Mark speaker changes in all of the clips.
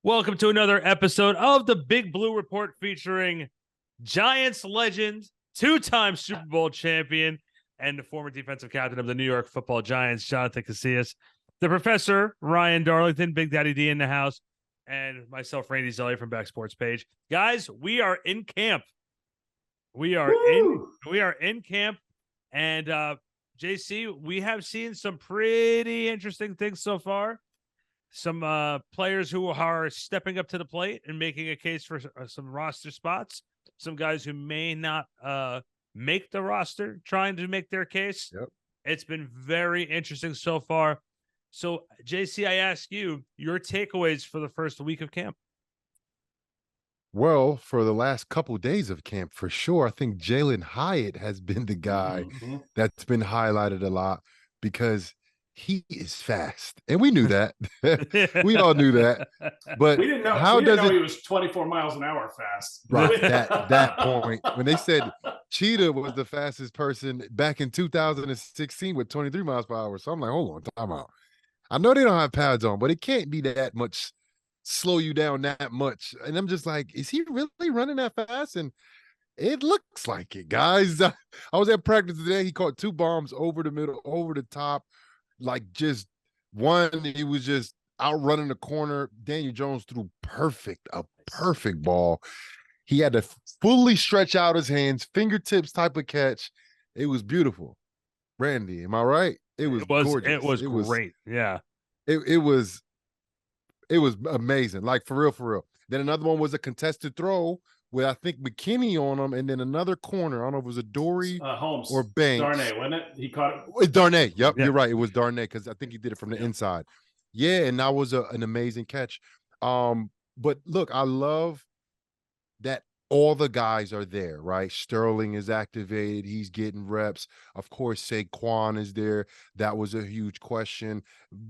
Speaker 1: Welcome to another episode of the Big Blue Report featuring Giants legend, two-time Super Bowl champion, and the former defensive captain of the New York Football Giants, Jonathan Casillas, the professor, Ryan Darlington, Big Daddy D in the house, and myself, Randy Zellea from Back Sports Page. Guys, we are in camp. We are in camp, and JC, we have seen some pretty interesting things so far. Some players who are stepping up to the plate and making a case for some roster spots. Some guys who may not make the roster trying to make their case.
Speaker 2: Yep.
Speaker 1: It's been very interesting so far. So, JC, I ask you your takeaways for the first week of camp.
Speaker 2: Well, for the last couple of days of camp, for sure, I think Jalen Hyatt has been the guy that's been highlighted a lot because he is fast, and we knew that. We all knew that, but
Speaker 3: we didn't know.
Speaker 2: How
Speaker 3: we didn't
Speaker 2: does
Speaker 3: know
Speaker 2: it?
Speaker 3: He was 24 miles an hour fast.
Speaker 2: Right, that point when they said Cheetah was the fastest person back in 2016 with 23 miles per hour. So I'm like, hold on, time out. I know they don't have pads on, but it can't be that much. Slow you down that much, and I'm just like, is he really running that fast? And it looks like it, guys. I was at practice today. He caught two bombs over the middle, over the top. Like just one, he was just outrunning the corner. Daniel Jones threw a perfect ball. He had to fully stretch out his hands, fingertips type of catch. It was beautiful. Randy, am I right? It was gorgeous.
Speaker 1: It was great. Yeah.
Speaker 2: It was amazing. Like for real. Then another one was a contested throw with I think McKinney on him, and then another corner. I don't know if it was a Dory
Speaker 3: Holmes
Speaker 2: or Banks.
Speaker 3: Darnay, wasn't it? He caught it.
Speaker 2: It's Darnay. Yep, you're right. It was Darnay because I think he did it from the inside. Yeah, and that was an amazing catch. But look, I love that all the guys are there, right? Sterling is activated. He's getting reps. Of course, Saquon is there. That was a huge question.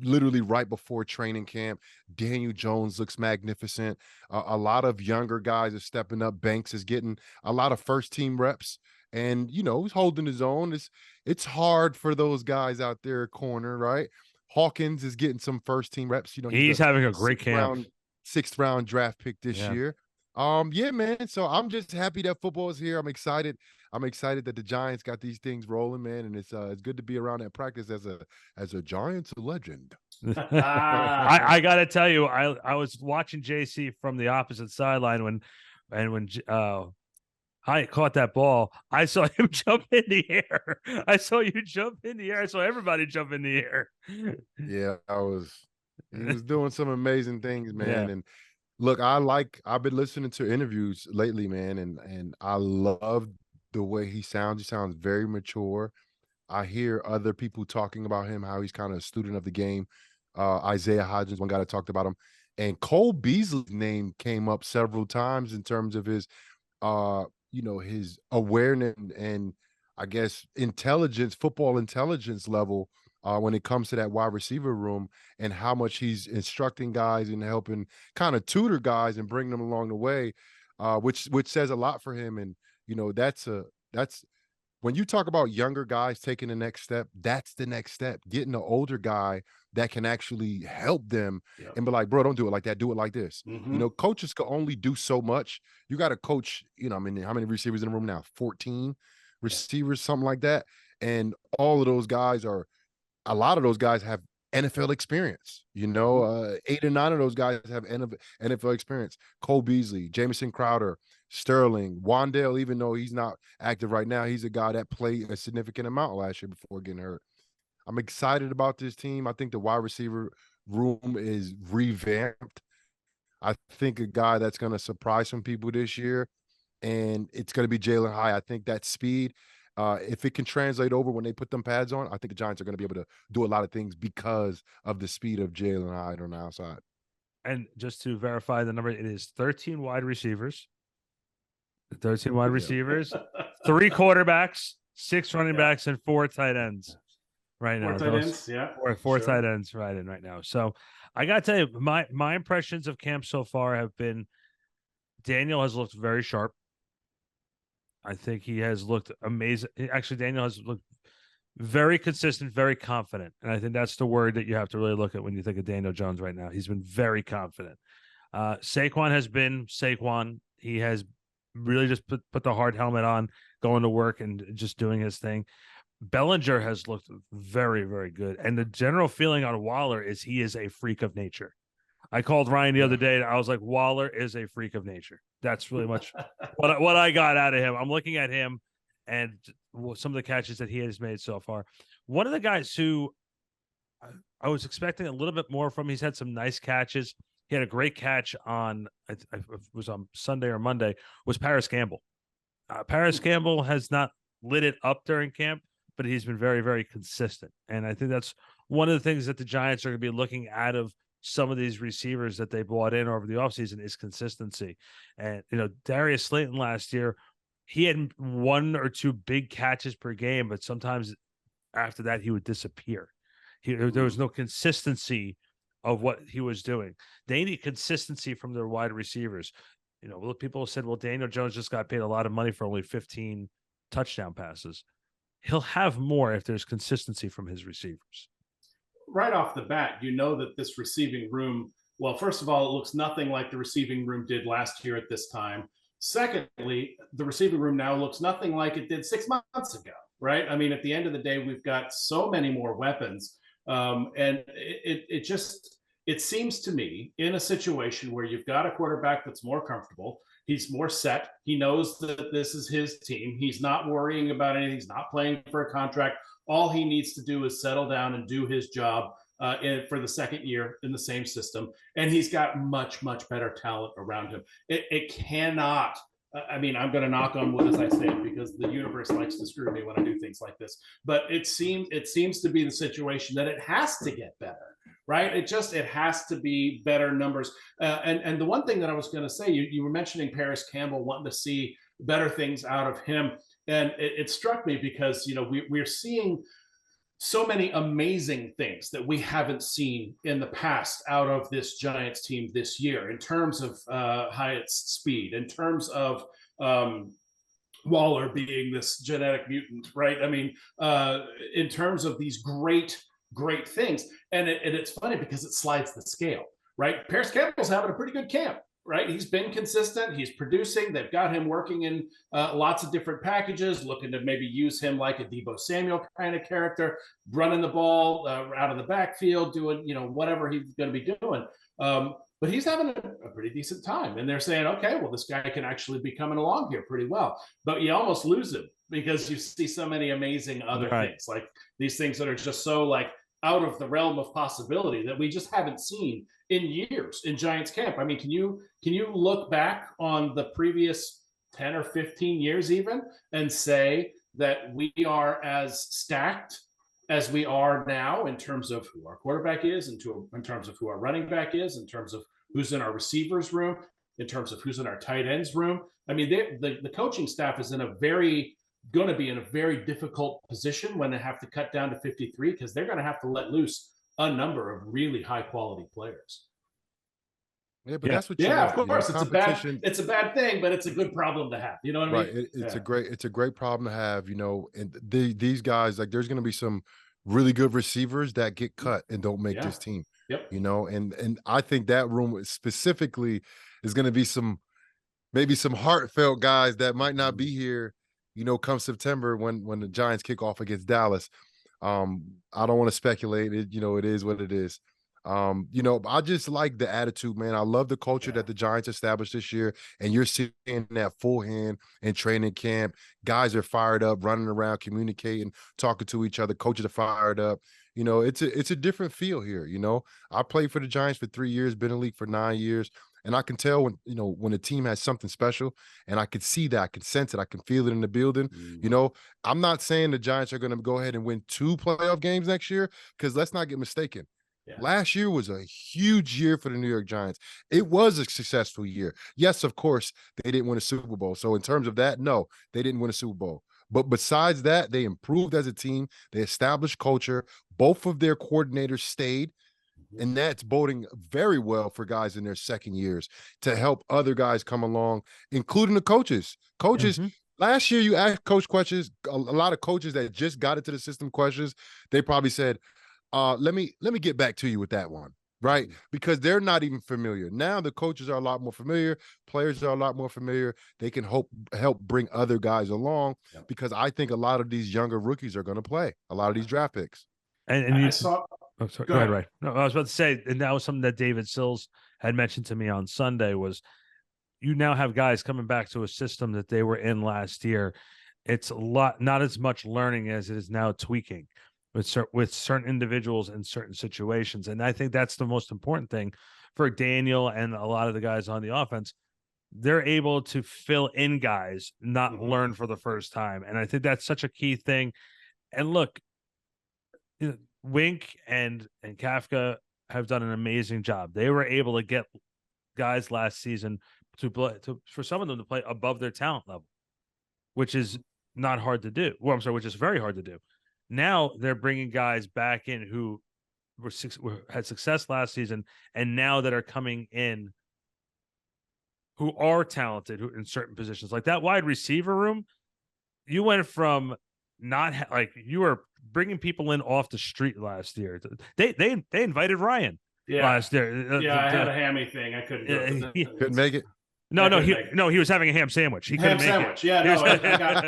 Speaker 2: Literally right before training camp, Daniel Jones looks magnificent. A lot of younger guys are stepping up. Banks is getting a lot of first-team reps. And, you know, he's holding his own. It's hard for those guys out there corner, right? Hawkins is getting some first-team reps. You know,
Speaker 1: he's having a great camp.
Speaker 2: Sixth round draft pick this year. Yeah, man. So I'm just happy that football is here. I'm excited that the Giants got these things rolling, man. And it's good to be around that practice as a Giants legend.
Speaker 1: I gotta tell you, I was watching JC from the opposite sideline when Hyatt caught that ball. I saw him jump in the air. I saw you jump in the air. I saw everybody jump in the air.
Speaker 2: Yeah, he was doing some amazing things, man.
Speaker 1: Yeah.
Speaker 2: And look, I've been listening to interviews lately, man, and I love the way he sounds. He sounds very mature. I hear other people talking about him, how he's kind of a student of the game. Isaiah Hodgins, one guy that talked about him. And Cole Beasley's name came up several times in terms of his his awareness and I guess football intelligence level when it comes to that wide receiver room and how much he's instructing guys and helping kind of tutor guys and bring them along the way, which says a lot for him. And, you know, that's when you talk about younger guys taking the next step, that's the next step, getting an older guy that can actually help them and be like, bro, don't do it like that. Do it like this. You know, coaches can only do so much. You got to coach, you know, I mean, how many receivers in the room now? 14 receivers, something like that. And all of those guys a lot of those guys have NFL experience, you know, 8 or 9 of those guys have NFL experience. Cole Beasley, Jamison Crowder, Sterling, Wan'Dale, even though he's not active right now, he's a guy that played a significant amount last year before getting hurt. I'm excited about this team. I think the wide receiver room is revamped. I think a guy that's going to surprise some people this year, and it's going to be Jalen Hyatt. I think that speed, if it can translate over when they put them pads on, I think the Giants are going to be able to do a lot of things because of the speed of Jalen Hyatt on the outside.
Speaker 1: And just to verify the number, it is 13 wide receivers. 13 wide receivers, 3 quarterbacks, 6 running backs, and 4 tight ends right now.
Speaker 3: 4 tight ends, yeah.
Speaker 1: Four tight ends right now. So I got to tell you, my impressions of camp so far have been Daniel has looked very sharp. I think he has looked amazing. Actually, Daniel has looked very consistent, very confident. And I think that's the word that you have to really look at when you think of Daniel Jones right now. He's been very confident. Saquon has been Saquon. He has really just put the hard helmet on, going to work and just doing his thing. Bellinger has looked very, very good. And the general feeling on Waller is he is a freak of nature. I called Ryan the other day and I was like, Waller is a freak of nature. That's really much what I got out of him. I'm looking at him and some of the catches that he has made so far. One of the guys who I was expecting a little bit more from, he's had some nice catches. He had a great catch on, it was on Sunday or Monday, was Paris Campbell. Paris Campbell has not lit it up during camp, but he's been very, very consistent. And I think that's one of the things that the Giants are going to be looking out of some of these receivers that they brought in over the offseason is consistency. And, Darius Slayton last year, he had 1 or 2 big catches per game, but sometimes after that, he would disappear. There was no consistency of what he was doing. They need consistency from their wide receivers. People said, well, Daniel Jones just got paid a lot of money for only 15 touchdown passes. He'll have more if there's consistency from his receivers.
Speaker 3: Right off the bat, that this receiving room, well, first of all, it looks nothing like the receiving room did last year at this time. Secondly, the receiving room now looks nothing like it did 6 months ago, right? I mean, at the end of the day, we've got so many more weapons. And it seems to me, in a situation where you've got a quarterback that's more comfortable, he's more set, he knows that this is his team, he's not worrying about anything, he's not playing for a contract. All he needs to do is settle down and do his job for the second year in the same system. And he's got much, much better talent around him. It cannot, I'm going to knock on wood as I say it, because the universe likes to screw me when I do things like this. But it seems to be the situation that it has to get better, right? It has to be better numbers. And the one thing that I was going to say, you were mentioning Paris Campbell, wanting to see better things out of him. And it struck me because, we're seeing so many amazing things that we haven't seen in the past out of this Giants team this year, in terms of Hyatt's speed, in terms of Waller being this genetic mutant, right? I mean, in terms of these great things. And it's funny because it slides the scale, right? Paris Campbell's having a pretty good camp, right? He's been consistent. He's producing. They've got him working in lots of different packages, looking to maybe use him like a Deebo Samuel kind of character, running the ball out of the backfield, doing, whatever he's going to be doing. But he's having a pretty decent time. And they're saying, okay, well, this guy can actually be coming along here pretty well. But you almost lose him because you see so many amazing other things, like these things that are just so like out of the realm of possibility that we just haven't seen in years in Giants camp. I mean, can you look back on the previous 10 or 15 years even and say that we are as stacked as we are now in terms of who our quarterback is, in terms of who our running back is, in terms of who's in our receivers room, in terms of who's in our tight ends room? I mean, the coaching staff is going to be in a very difficult position when they have to cut down to 53, because they're going to have to let loose a number of really high quality players.
Speaker 2: Yeah, but that's what
Speaker 3: of course. It's a bad thing, but it's a good problem to have. You know what I mean?
Speaker 2: Right. It's a great problem to have, and these guys, like, there's going to be some really good receivers that get cut and don't make this team.
Speaker 3: Yep.
Speaker 2: And I think that room specifically is going to be maybe some heartfelt guys that might not be here, come September when the Giants kick off against Dallas. I don't want to speculate. It is what it is. I just like the attitude, man. I love the culture that the Giants established this year, and you're seeing that full hand in training camp. Guys are fired up, running around, communicating, talking to each other. Coaches are fired up. It's a different feel here. I played for the Giants for 3 years, been in the league for 9 years. And I can tell when a team has something special, and I can see that, I can sense it, I can feel it in the building. I'm not saying the Giants are going to go ahead and win 2 playoff games next year, because let's not get mistaken. Yeah. Last year was a huge year for the New York Giants. It was a successful year. Yes, of course, they didn't win a Super Bowl. So in terms of that, no, they didn't win a Super Bowl. But besides that, they improved as a team. They established culture. Both of their coordinators stayed. And that's boding very well for guys in their second years to help other guys come along, including the coaches. Last year, you asked coach questions, a lot of coaches that just got into the system questions, they probably said, let me get back to you with that one. right? Because they're not even familiar. Now the coaches are a lot more familiar, players are a lot more familiar. They can help bring other guys along because I think a lot of these younger rookies are going to play, a lot of these draft picks.
Speaker 1: And
Speaker 3: I
Speaker 1: you
Speaker 3: saw.
Speaker 1: Oh, sorry. Go ahead, Ray. No, I was about to say, and that was something that David Sills had mentioned to me on Sunday was you now have guys coming back to a system that they were in last year. It's a lot, not as much learning as it is now tweaking with certain individuals in certain situations. And I think that's the most important thing for Daniel and a lot of the guys on the offense. They're able to fill in guys, not learn for the first time. And I think that's such a key thing. And look, Wink and Kafka have done an amazing job. They were able to get guys last season for some of them to play above their talent level, which is not hard to do. Well, I'm sorry, which is very hard to do. Now they're bringing guys back in who had success last season, and now that are coming in who are talented in certain positions, like that wide receiver room. You went from not like you were bringing people in off the street last year. They invited Ryan last year.
Speaker 3: I had a hammy thing. I couldn't do it.
Speaker 2: Couldn't make it.
Speaker 1: No, he was having a ham sandwich. He couldn't make it.
Speaker 3: Yeah, no,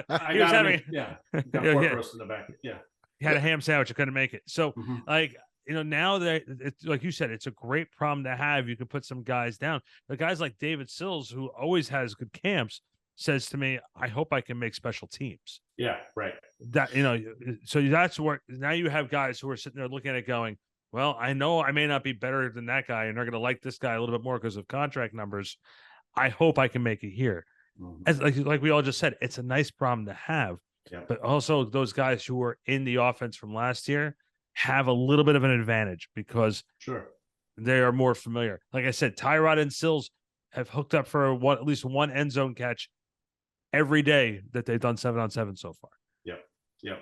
Speaker 3: I got pork roast in the back. Yeah,
Speaker 1: he had a ham sandwich. I couldn't make it. So now that it's like you said, it's a great problem to have. You can put some guys down. The guys like David Sills, who always has good camps, says to me, I hope I can make special teams.
Speaker 3: Yeah, right.
Speaker 1: That, so that's where now you have guys who are sitting there looking at it going, well, I know I may not be better than that guy, and they're going to like this guy a little bit more because of contract numbers. I hope I can make it here. As like we all just said, it's a nice problem to have.
Speaker 3: Yeah.
Speaker 1: But also those guys who were in the offense from last year have a little bit of an advantage because they are more familiar. Like I said, Tyrod and Sills have hooked up for at least one end zone catch every day that they've done 7-on-7 so far.
Speaker 3: Yeah.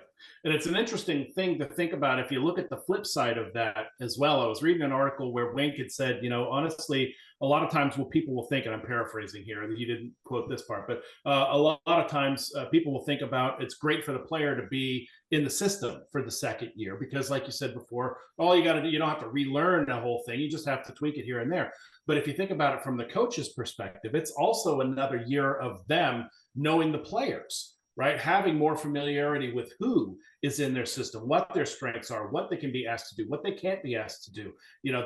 Speaker 3: And it's an interesting thing to think about if you look at the flip side of that as well. I was reading an article where Wink had said, honestly, a lot of times what people will think, and I'm paraphrasing here, he didn't quote this part, but a lot of times people will think about it's great for the player to be in the system for the second year because like you said before, all you got to do, you don't have to relearn the whole thing. You just have to tweak it here and there. But if you think about it from the coach's perspective, it's also another year of them knowing the players, right? Having more familiarity with who is in their system, what their strengths are, what they can be asked to do, what they can't be asked to do.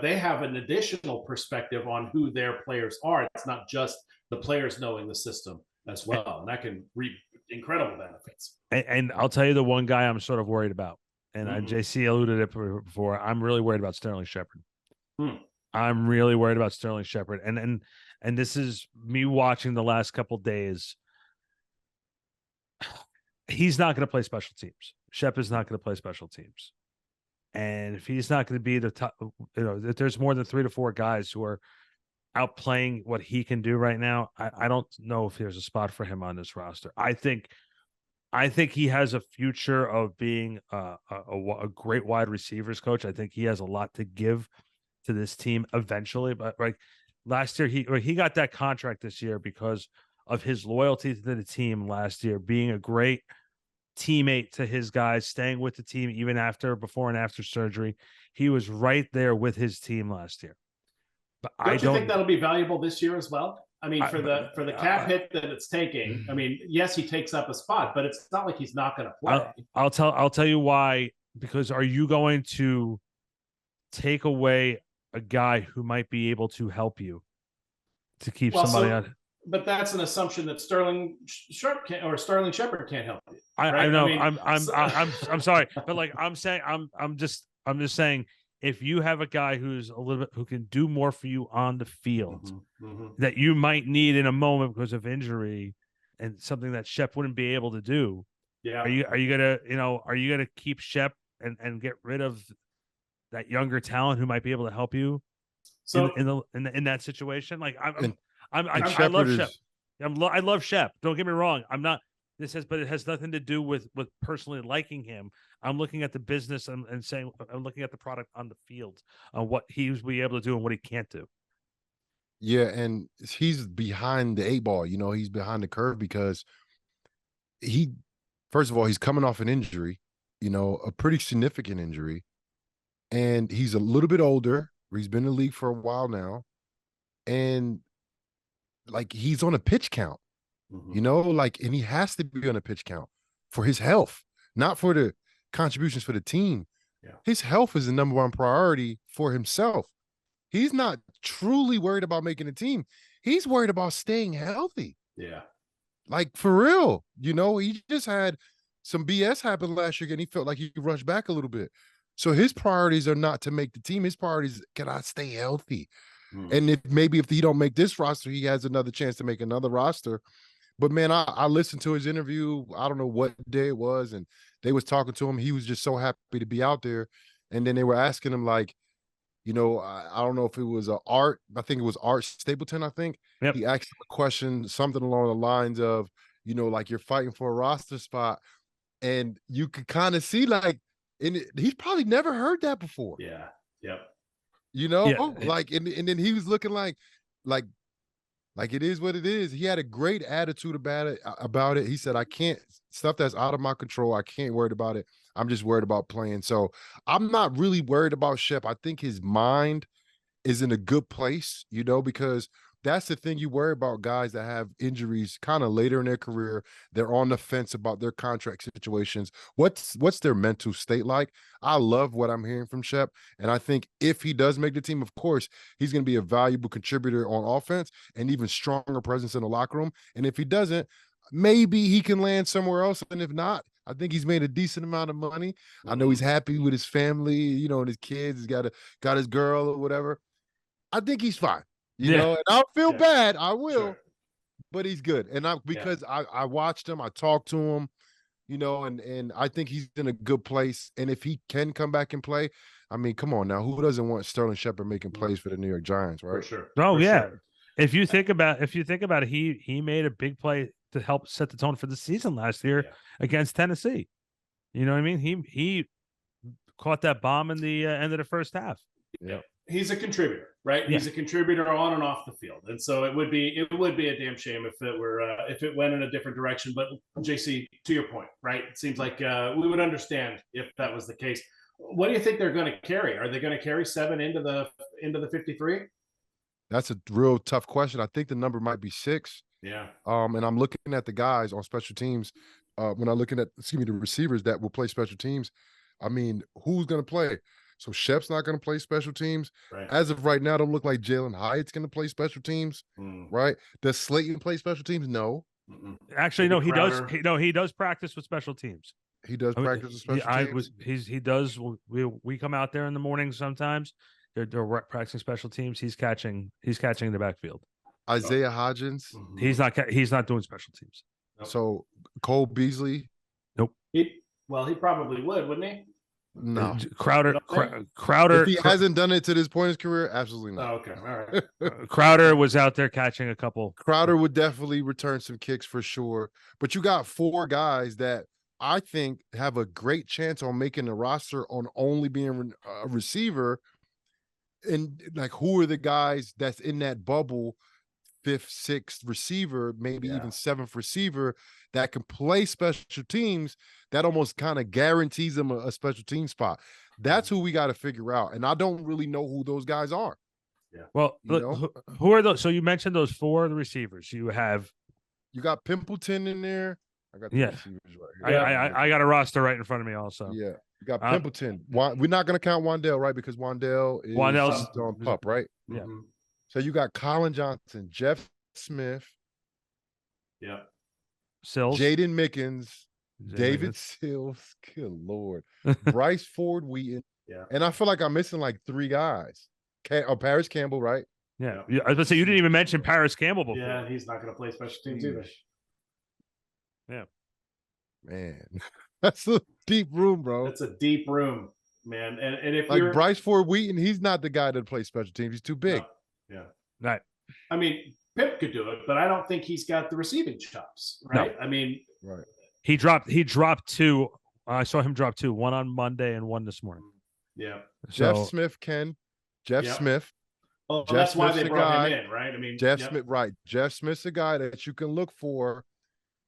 Speaker 3: They have an additional perspective on who their players are. It's not just the players knowing the system as well. And that can reap incredible benefits.
Speaker 1: And I'll tell you the one guy I'm sort of worried about, and JC alluded it before, I'm really worried about Sterling Shepard. I'm really worried about Sterling Shepard. And this is me watching the last couple days. He's not going to play special teams. Shep is not going to play special teams. And if he's not going to be the top, if there's more than 3 to 4 guys who are outplaying what he can do right now, I don't know if there's a spot for him on this roster. I think he has a future of being a great wide receivers coach. I think he has a lot to give to this team eventually. But like last year, he got that contract this year because of his loyalty to the team last year, being a great teammate to his guys, staying with the team even before and after surgery. He was right there with his team last year. But
Speaker 3: don't you think that'll be valuable this year as well? I mean, for the cap hit that it's taking, I mean, yes, he takes up a spot, but it's not like he's not going to play.
Speaker 1: I'll tell you why. Because are you going to take away a guy who might be able to help you to keep somebody on?
Speaker 3: But that's an assumption that Sterling Shepard can't help you.
Speaker 1: Right? I know. I'm sorry, but like I'm saying, I'm just saying, if you have a guy who's a little bit who can do more for you on the field that you might need in a moment because of injury and something that Shep wouldn't be able to do. Yeah. Are you gonna keep Shep and get rid of that younger talent who might be able to help you in that situation? Like I love Shep. I love Shep. Don't get me wrong. But it has nothing to do with personally liking him. I'm looking at the business and saying I'm looking at the product on the field, on what he's be able to do and what he can't do.
Speaker 2: Yeah, and he's behind the 8 ball. He's behind the curve because first of all, he's coming off an injury, a pretty significant injury, and he's a little bit older. He's been in the league for a while now, and like he's on a pitch count,
Speaker 3: Mhm.
Speaker 2: like, and he has to be on a pitch count for his health, not for the contributions for the team.
Speaker 3: Yeah.
Speaker 2: His health is the number one priority for himself. He's not truly worried about making a team. He's worried about staying healthy.
Speaker 3: Yeah.
Speaker 2: Like, for real, he just had some BS happen last year and he felt like he rushed back a little bit. So his priorities are not to make the team. His priorities, can I stay healthy? And if he don't make this roster, he has another chance to make another roster. But man, I listened to his interview. I don't know what day it was, and they was talking to him. He was just so happy to be out there. And then they were asking him, like, I don't know if it was Art. I think it was Art Stapleton. I think he asked him a question, something along the lines of, like, you're fighting for a roster spot, and you could kind of see, like, he's probably never heard that before.
Speaker 3: Yeah. Yep.
Speaker 2: Like, and then he was looking like it is what it is. He had a great attitude about it. He said, I can't, stuff that's out of my control, I can't worry about it. I'm just worried about playing. So I'm not really worried about Shep. I think his mind is in a good place, because that's the thing. You worry about guys that have injuries kind of later in their career. They're on the fence about their contract situations. What's their mental state like? I love what I'm hearing from Shep. And I think if he does make the team, of course, he's going to be a valuable contributor on offense and even stronger presence in the locker room. And if he doesn't, maybe he can land somewhere else. And if not, I think he's made a decent amount of money. I know he's happy with his family, and his kids. He's got his girl or whatever. I think he's fine. And I'll feel bad. I will, but he's good. And because I watched him, I talked to him, and I think he's in a good place. And if he can come back and play, I mean, come on now, who doesn't want Sterling Shepard making plays for the New York Giants, right?
Speaker 3: For sure.
Speaker 1: Oh,
Speaker 3: For
Speaker 1: yeah.
Speaker 3: sure.
Speaker 1: If you think about it, he made a big play to help set the tone for the season last year against Tennessee. You know what I mean? He caught that bomb in the end of the first half.
Speaker 3: Yeah. He's a contributor, right?
Speaker 1: Yeah.
Speaker 3: He's a contributor on and off the field. And so it would be a damn shame if it went in a different direction. But JC, to your point, right? It seems like we would understand if that was the case. What do you think they're going to carry? Are they going to carry 7 into the 53?
Speaker 2: That's a real tough question. I think the number might be 6.
Speaker 3: Yeah.
Speaker 2: And I'm looking at the guys on special teams. When I'm looking at, the receivers that will play special teams, I mean, who's going to play? So Shep's not going to play special teams.
Speaker 3: Right.
Speaker 2: As of right now, it don't look like Jalen Hyatt's going to play special teams, right? Does Slayton play special teams? No.
Speaker 1: Actually, no, he does. He does practice with special teams.
Speaker 2: He does practice with special teams.
Speaker 1: He does. We come out there in the morning sometimes. They're practicing special teams. He's catching in the backfield.
Speaker 2: Isaiah Hodgins.
Speaker 1: He's not doing special teams.
Speaker 3: Nope.
Speaker 2: So Cole Beasley.
Speaker 1: Nope.
Speaker 3: He probably would, wouldn't he?
Speaker 2: No.
Speaker 1: Crowder.
Speaker 2: If he hasn't done it to this point in his career, absolutely not.
Speaker 3: Oh, okay. All right.
Speaker 1: Crowder was out there catching a couple.
Speaker 2: Crowder would definitely return some kicks for sure. But you got 4 guys that I think have a great chance on making the roster on only being a receiver. And like, who are the guys that's in that bubble, 5th, 6th receiver, maybe even 7th receiver that can play special teams, that almost kind of guarantees them a special team spot. That's who we got to figure out. And I don't really know who those guys are.
Speaker 3: Yeah.
Speaker 1: Well, who are those? So you mentioned those 4 receivers. You
Speaker 2: got Pimpleton in there. I got the receivers right
Speaker 1: here. I got a roster right in front of me also.
Speaker 2: Yeah. You got Pimpleton. We're not going to count Wandale, right? Because Wandale's on pup, right?
Speaker 1: Yeah.
Speaker 2: So you got Colin Johnson, Jeff Smith.
Speaker 3: Yeah.
Speaker 1: Sills.
Speaker 2: Jaden Mickens. David Sills. Good Lord. Bryce Ford Wheaton.
Speaker 3: Yeah.
Speaker 2: And I feel like I'm missing like 3 guys. Paris Campbell, right?
Speaker 1: Yeah. I was going to say, you didn't even mention Paris Campbell before.
Speaker 3: Yeah, he's not going to play special teams either.
Speaker 2: Yeah. Man. That's a deep room, bro.
Speaker 3: That's a deep room, man. And if
Speaker 2: like Bryce Ford Wheaton, he's not the guy that plays special teams. He's too big.
Speaker 3: No. Yeah.
Speaker 1: Right.
Speaker 3: I mean, Pip could do it, but I don't think he's got the receiving chops, right?
Speaker 1: No.
Speaker 3: I mean,
Speaker 2: right.
Speaker 1: He dropped 2. I saw him drop 2, one on Monday and one this morning.
Speaker 3: Yeah.
Speaker 2: Jeff Smith, Jeff Smith.
Speaker 3: Oh,
Speaker 2: Jeff
Speaker 3: that's why
Speaker 2: Smith's
Speaker 3: they brought him in, right? I mean,
Speaker 2: Jeff Smith, right. Jeff Smith's a guy that you can look for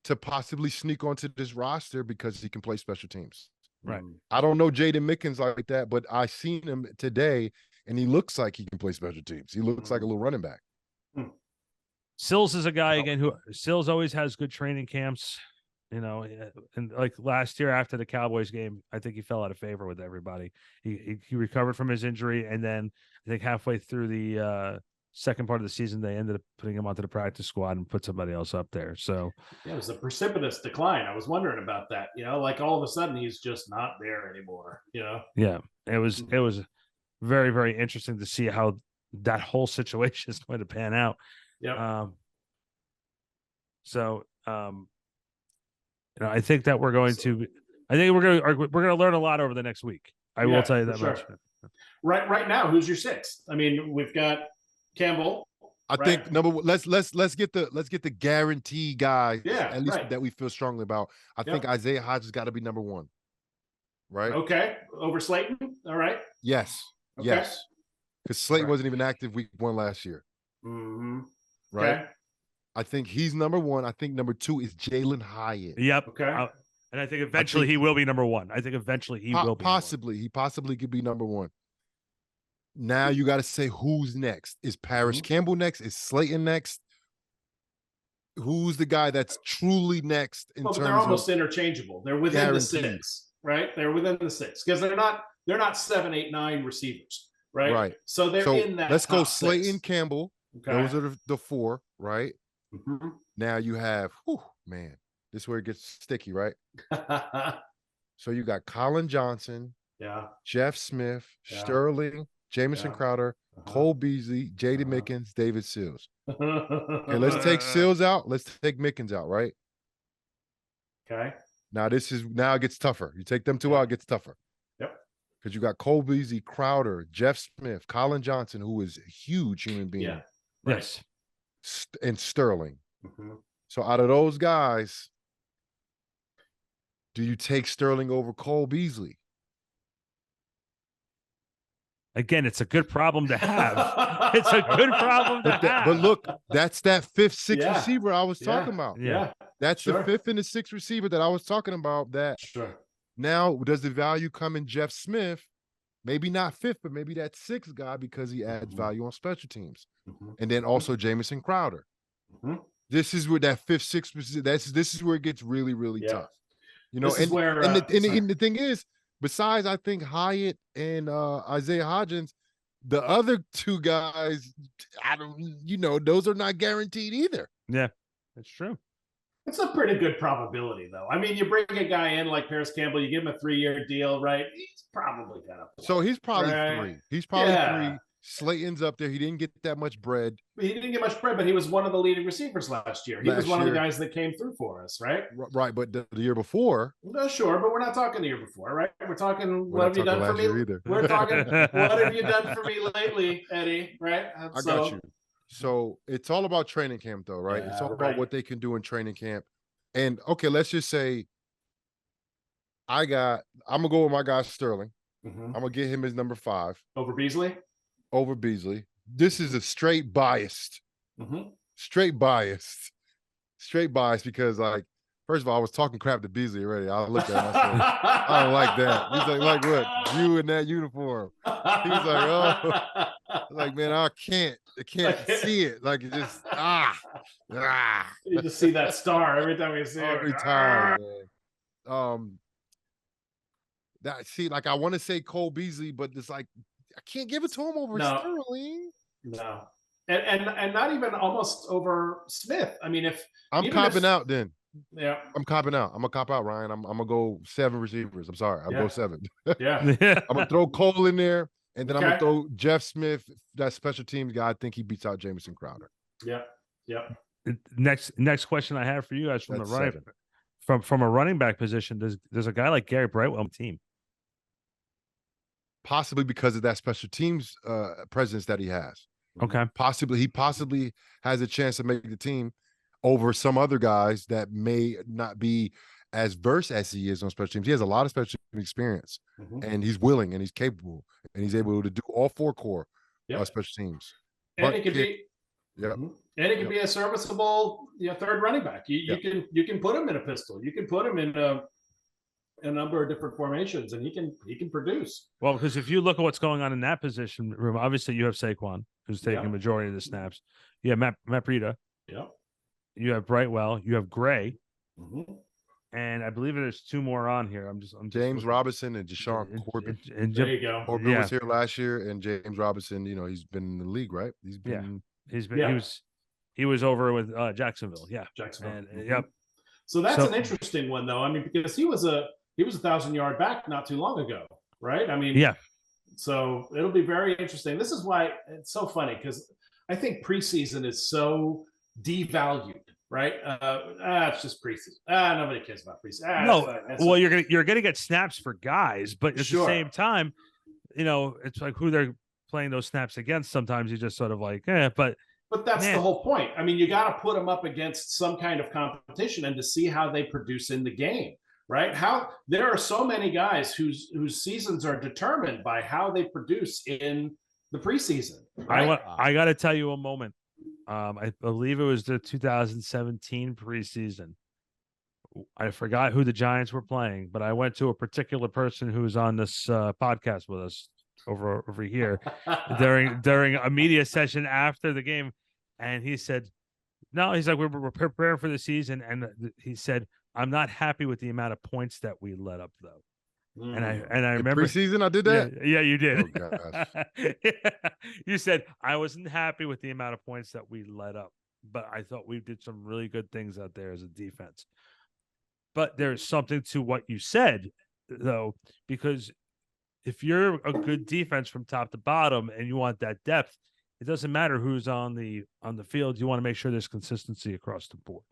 Speaker 2: to possibly sneak onto this roster because he can play special teams.
Speaker 1: Right.
Speaker 2: I don't know Jaden Mickens like that, but I seen him today and he looks like he can play special teams. He looks like a little running back.
Speaker 1: Sills is a guy again who Sills always has good training camps, you know, and like last year after the Cowboys game, I think he fell out of favor with everybody. He recovered from his injury, and then I think halfway through the second part of the season, they ended up putting him onto the practice squad and put somebody else up there. So
Speaker 3: yeah, it was a precipitous decline. I was wondering about that. You know, like all of a sudden he's just not there anymore. You know,
Speaker 1: yeah, it was very, very interesting to see how that whole situation is going to pan out.
Speaker 3: Yeah.
Speaker 1: You know, I think that we're going to learn a lot over the next week. I will tell you that much.
Speaker 3: Right now, who's your sixth? I mean, we've got Campbell.
Speaker 2: I think number one, let's get the guarantee guy at least that we feel strongly about. I think Isaiah Hodgins got to be number one. Right.
Speaker 3: Okay. Over Slayton. All right.
Speaker 2: Yes.
Speaker 3: Okay.
Speaker 2: Yes. Because Slayton wasn't even active week 1 last year.
Speaker 3: Mm-hmm.
Speaker 2: Right.
Speaker 3: Okay.
Speaker 2: I think he's number one. I think number 2 is Jalen Hyatt.
Speaker 1: Yep.
Speaker 3: Okay.
Speaker 1: And I think eventually he will be number one. I think eventually he will be.
Speaker 2: He possibly could be number one. Now you got to say who's next. Is Paris Campbell next? Is Slayton next? Who's the guy that's truly next in terms of?
Speaker 3: They're almost interchangeable. They're within
Speaker 2: guaranteed.
Speaker 3: the 6, right? They're within the 6 because they're not 7, 8, 9 receivers, right?
Speaker 2: Right.
Speaker 3: So they're in that.
Speaker 2: Let's go
Speaker 3: top
Speaker 2: Slayton,
Speaker 3: 6.
Speaker 2: Campbell.
Speaker 3: Okay.
Speaker 2: Those are the 4, right?
Speaker 3: Mm-hmm.
Speaker 2: Now you have, man, this is where it gets sticky, right? So you got Colin Johnson, Jeff Smith, Sterling, Jamison Crowder, Cole Beasley, J.D. Mickens, David Sills. Okay, let's take Sills out. Let's take Mickens out, right?
Speaker 3: Okay.
Speaker 2: Now it gets tougher. You take them 2 out, it gets tougher.
Speaker 3: Yep.
Speaker 2: Because you got Cole Beasley, Crowder, Jeff Smith, Colin Johnson, who is a huge human being.
Speaker 3: Yeah.
Speaker 1: Yes.
Speaker 2: And Sterling.
Speaker 3: Mm-hmm.
Speaker 2: So out of those guys, do you take Sterling over Cole Beasley?
Speaker 1: Again, it's a good problem to have. It's a good problem to have.
Speaker 2: But look, that's that 5th, 6th receiver I was talking about.
Speaker 1: Yeah.
Speaker 2: That's the 5th and the 6th receiver that I was talking about. That now does the value come in Jeff Smith? Maybe not 5th, but maybe that 6th guy because he adds value on special teams. And then also Jamison Crowder. This is where that 5th, 6th, this is where it gets really, really tough. You know, the thing is, besides I think Hyatt and Isaiah Hodgins, the other 2 guys, those are not guaranteed either.
Speaker 1: Yeah, that's true.
Speaker 3: It's a pretty good probability, though. I mean, you bring a guy in like Paris Campbell, you give him a 3-year deal, right? He's probably gonna play.
Speaker 2: So he's probably 3. He's probably 3. Slayton's up there. He didn't get that much bread.
Speaker 3: He didn't get much bread, but he was one of the leading receivers last year. He was one of the guys that came through for us, right?
Speaker 2: Right, but the year before.
Speaker 3: No, sure, but we're not talking the year before, right? We're talking what have you done for me?
Speaker 2: Either.
Speaker 3: We're talking what have you done for me lately, Eddie? Right?
Speaker 2: I got you. So it's all about training camp, though, right? It's all about what they can do in training camp. And okay, let's just say I'm gonna go with my guy Sterling. I'm gonna get him as number 5
Speaker 3: over Beasley.
Speaker 2: This is a straight biased because, like, first of all, I was talking crap to Beasley already. I looked at him, I don't like that. He's like what? You in that uniform? He's like, oh, like, man, I can't see it. Like, it just
Speaker 3: You just see that star every time we see it.
Speaker 2: Every time, man. Like, I want to say Cole Beasley, but it's like I can't give it to him over Sterling.
Speaker 3: No, and not even almost over Smith. I mean, if
Speaker 2: I'm copping out, then
Speaker 3: I'm
Speaker 2: copping out. I'm gonna cop out, Ryan. I'm gonna go 7 receivers. I'm sorry, I'll go 7.
Speaker 3: Yeah,
Speaker 2: I'm gonna throw Cole in there, and then I'm gonna throw Jeff Smith, that special teams guy. I think he beats out Jamison Crowder.
Speaker 3: Yeah.
Speaker 1: Next question I have for you guys from from a running back position. There's a guy like Gary Brightwell on the team.
Speaker 2: Possibly because of that special teams presence that he has.
Speaker 1: Okay.
Speaker 2: He possibly has a chance to make the team over some other guys that may not be as versed as he is on special teams. He has a lot of special team experience, and he's willing and he's capable and he's able to do all 4 core special teams.
Speaker 3: And it could be, and it could be a serviceable 3rd running back. You can put him in a pistol. You can put him in a number of different formations, and he can produce.
Speaker 1: Well, because if you look at what's going on in that position room, obviously you have Saquon, who's taking a majority of the snaps. You have Matt Breida.
Speaker 3: Yeah.
Speaker 1: You have Brightwell. You have Gray.
Speaker 3: Mm-hmm.
Speaker 1: And I believe there's two more on here. I'm just
Speaker 2: James Robinson and Deshaun Corbin.
Speaker 3: There you go.
Speaker 2: Corbin was here last year, and James Robinson, he's been in the league, right?
Speaker 1: He was over with Jacksonville. Yeah.
Speaker 3: Jacksonville.
Speaker 1: And, Yep.
Speaker 3: So that's an interesting one, though. I mean, because he was a 1,000-yard back not too long ago, right? I mean,
Speaker 1: yeah.
Speaker 3: So it'll be very interesting. This is why it's so funny, because I think preseason is so devalued, right? It's just preseason. Nobody cares about preseason.
Speaker 1: Well, you're gonna get snaps for guys, but at the same time, it's like who they're playing those snaps against. Sometimes you just sort of like,
Speaker 3: But that's the whole point. I mean, you got to put them up against some kind of competition and to see how they produce in the game, right? How there are so many guys whose seasons are determined by how they produce in the preseason. Right?
Speaker 1: I got to tell you a moment. I believe it was the 2017 preseason. I forgot who the Giants were playing, but I went to a particular person who was on this podcast with us over here during a media session after the game, and he said, "No, he's like we're preparing for the season," and he said, "I'm not happy with the amount of points that we let up, though." And I remember
Speaker 2: preseason I did that.
Speaker 1: Yeah, you did.
Speaker 2: Oh, gosh.
Speaker 1: You said I wasn't happy with the amount of points that we let up, but I thought we did some really good things out there as a defense. But there's something to what you said, though, because if you're a good defense from top to bottom and you want that depth, it doesn't matter who's on the field. You want to make sure there's consistency across the board.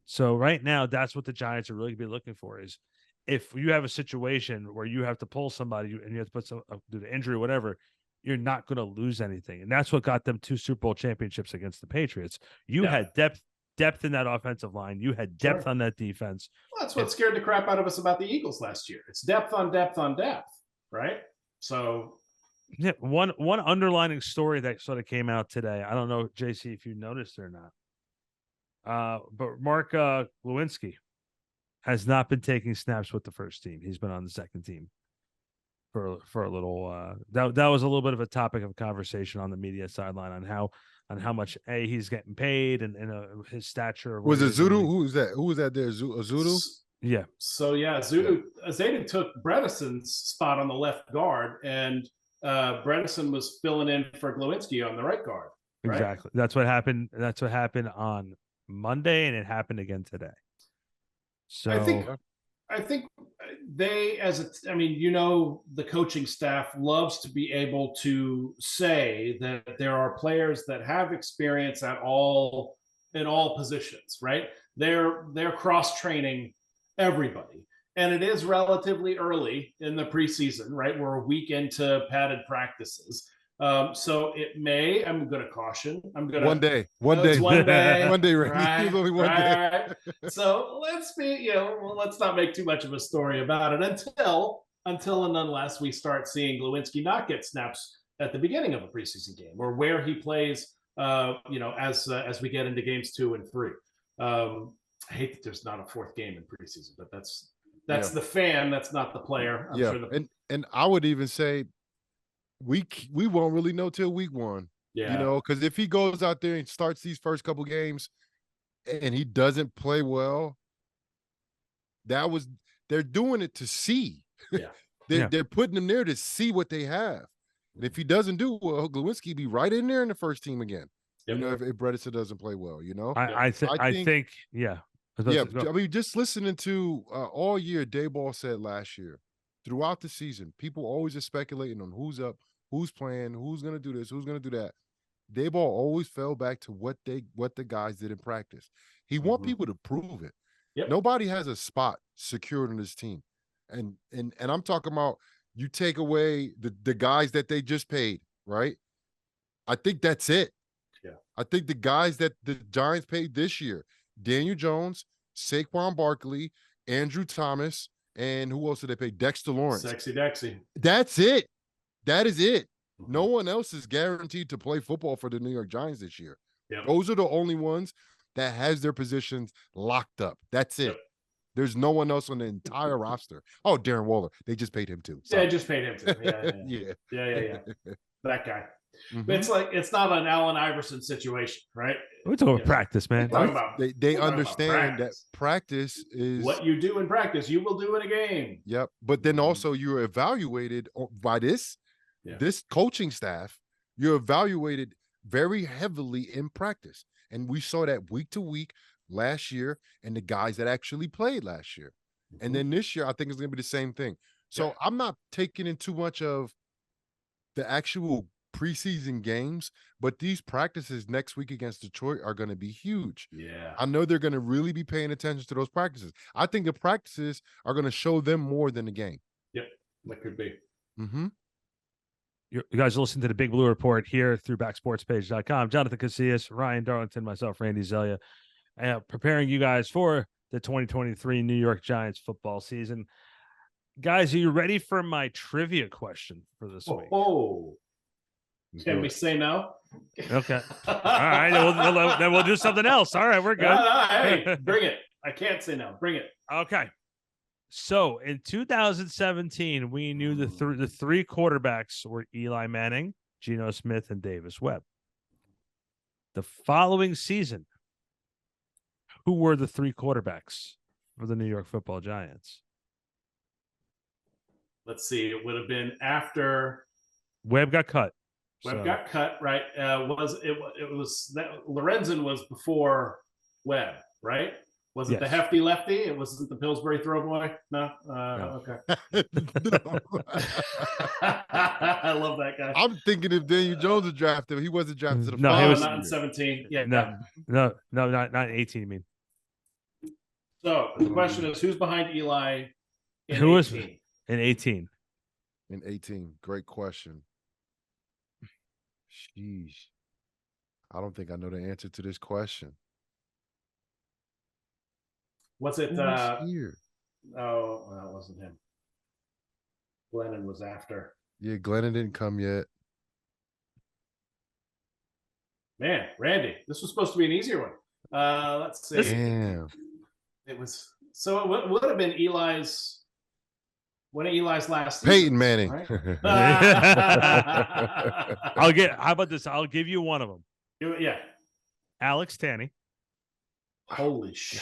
Speaker 1: So right now, that's what the Giants are really be looking for is if you have a situation where you have to pull somebody and you have to put some due to injury or whatever, you're not going to lose anything. And that's what got them 2 Super Bowl championships against the Patriots. You had depth in that offensive line. You had depth on that defense.
Speaker 3: Well, that's what scared the crap out of us about the Eagles last year. It's depth on depth on depth, right? So
Speaker 1: yeah, one underlining story that sort of came out today. I don't know, JC, if you noticed or not. But Mark Lewinsky has not been taking snaps with the first team. He's been on the second team for a little. That was a little bit of a topic of conversation on the media sideline on how much he's getting paid and his stature.
Speaker 2: Was it Zudu? Who was that? Who was that there? Zudu?
Speaker 1: Yeah.
Speaker 3: So Zayden took Bredeson's spot on the left guard, and Bredesen was filling in for Glowinski on the right guard. Right?
Speaker 1: Exactly. That's what happened. That's what happened on Monday, and it happened again today. So
Speaker 3: I think they, the coaching staff loves to be able to say that there are players that have experience in all positions, right? They're cross-training everybody. And it is relatively early in the preseason, right? We're a week into padded practices. So it may, I'm going to caution.
Speaker 2: One day.
Speaker 3: One day,
Speaker 2: Randy.
Speaker 3: Right,
Speaker 2: only one day.
Speaker 3: So let's be, let's not make too much of a story about it until and unless we start seeing Glowinski not get snaps at the beginning of a preseason game or where he plays, as we get into games 2 and 3. I hate that there's not a 4th game in preseason, but that's the fan. That's not the player. I'm sure
Speaker 2: and I would even say, we won't really know till week 1.
Speaker 3: Yeah.
Speaker 2: Because if he goes out there and starts these first couple games and he doesn't play well, they're doing it to see.
Speaker 3: Yeah.
Speaker 2: They're putting him there to see what they have. And if he doesn't do well, Glowinski be right in there in the first team again.
Speaker 3: Yep.
Speaker 2: If Bredesen doesn't play well,
Speaker 1: I think.
Speaker 2: Yeah. I mean, just listening to all year, Dayball said last year, throughout the season, people always are speculating on who's up, who's playing, who's going to do this, who's going to do that. Dayball always fell back to what the guys did in practice. He want people to prove it.
Speaker 3: Yep.
Speaker 2: Nobody has a spot secured on this team. And I'm talking about you take away the guys that they just paid, right? I think that's it.
Speaker 3: Yeah.
Speaker 2: I think the guys that the Giants paid this year, Daniel Jones, Saquon Barkley, Andrew Thomas, and who else did they pay? Dexter Lawrence.
Speaker 3: Sexy Dexy.
Speaker 2: That's it. That is it. No one else is guaranteed to play football for the New York Giants this year.
Speaker 3: Yep.
Speaker 2: Those are the only ones that has their positions locked up. That's it. There's no one else on the entire roster. Oh, Darren Waller. They just paid him too.
Speaker 3: Yeah, I just paid him too. Yeah. That guy. But it's not an Allen Iverson situation, right?
Speaker 1: We're talking about practice, man.
Speaker 2: They understand that practice is
Speaker 3: what you do in practice, you will do in a game.
Speaker 2: Yep. But then also you're evaluated by this coaching staff. You're evaluated very heavily in practice. And we saw that week to week last year and the guys that actually played last year. And then this year, I think it's going to be the same thing. So I'm not taking in too much of the actual preseason games, but these practices next week against Detroit are going to be huge.
Speaker 3: Yeah.
Speaker 2: I know they're going to really be paying attention to those practices. I think the practices are going to show them more than the game.
Speaker 3: Yep, that could be.
Speaker 1: You guys are listening to the Big Blue Report here through backsportspage.com. Jonathan Casillas, Ryan Darlington, myself, Randy Zellea, preparing you guys for the 2023 New York Giants football season. Guys, are you ready for my trivia question for this week?
Speaker 3: Can we say no?
Speaker 1: Okay. All right. Then we'll do something else. All right. We're good.
Speaker 3: Hey, bring it. I can't say no. Bring it.
Speaker 1: Okay. So in 2017, we knew the three quarterbacks were Eli Manning, Geno Smith, and Davis Webb. The following season, who were the three quarterbacks for the New York Football Giants?
Speaker 3: Let's see. It would have been after
Speaker 1: Webb got cut.
Speaker 3: Got cut, right? It was that Lorenzen was before Webb, right? Was it the hefty lefty? It wasn't the Pillsbury throw boy? No? Okay. I love that guy.
Speaker 2: I'm thinking if Daniel Jones was drafted, he wasn't drafted to the
Speaker 3: he was not in 17. Yeah.
Speaker 1: No, not in 18, I mean.
Speaker 3: So the question is, who's behind Eli in 18?
Speaker 1: Who was in 18?
Speaker 2: In 18. Great question. Sheesh. I don't think I know the answer to this question.
Speaker 3: Was it
Speaker 2: here?
Speaker 3: Oh, well, it wasn't him. Glennon was after.
Speaker 2: Yeah, Glennon didn't come yet.
Speaker 3: Man, Randy, this was supposed to be an easier one. Let's see.
Speaker 2: Damn.
Speaker 3: It was so it would have been one of Eli's last season.
Speaker 2: Peyton Manning.
Speaker 3: Right?
Speaker 1: How about this? I'll give you one of them.
Speaker 3: Yeah.
Speaker 1: Alex Tanney.
Speaker 3: Holy shit.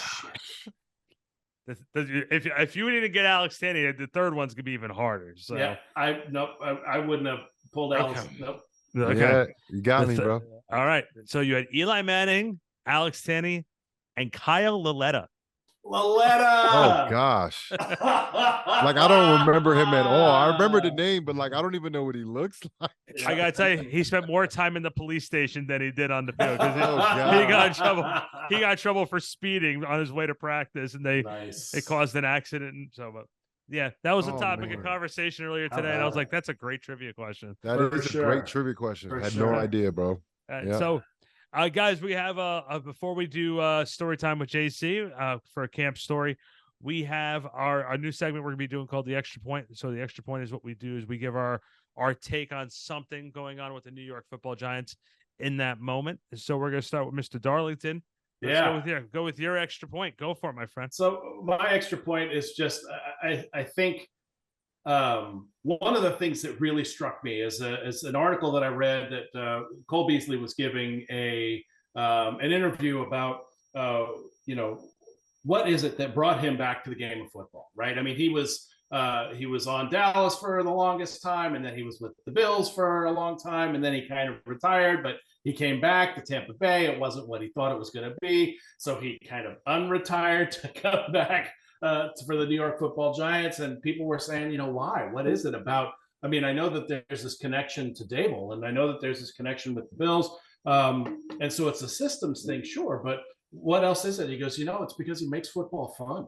Speaker 1: If you didn't get Alex Tanney, the third one's gonna be even harder. So
Speaker 3: yeah, I wouldn't have pulled Alex.
Speaker 1: Okay.
Speaker 3: Nope.
Speaker 1: Okay.
Speaker 2: Yeah, you got me, bro.
Speaker 1: All right. So you had Eli Manning, Alex Tanney, and Kyle Laletta.
Speaker 2: Oh gosh. Like I don't remember him at all. I remember the name, but like I don't even know what he looks like.
Speaker 1: I gotta tell you, he spent more time in the police station than he did on the field because he got in trouble. He got in trouble for speeding on his way to practice, and it caused an accident. And so, but yeah, that was a topic of conversation earlier today, and I was like, "That's a great trivia question."
Speaker 2: That is a great trivia question. I had no idea, bro.
Speaker 1: So. Guys, we have before we do story time with JC for a camp story, we have our new segment we're gonna be doing called the Extra Point. So the Extra Point is what we do is we give our take on something going on with the New York Football Giants in that moment. So we're gonna start with Mr. Darlington. Let's go with your extra point. Go for it, my friend.
Speaker 3: So my extra point is just I think one of the things that really struck me is an article that I read that Cole Beasley was giving an interview about what is it that brought him back to the game of football, right? I mean, he was on Dallas for the longest time, and then he was with the Bills for a long time, and then he kind of retired, but he came back to Tampa Bay. It wasn't what he thought it was going to be, so he kind of unretired to come back for the New York Football Giants, and people were saying, why? What is it about? I mean, I know that there's this connection to Dable, and I know that there's this connection with the Bills, and so it's a systems thing, sure, but what else is it? He goes, it's because he makes football fun.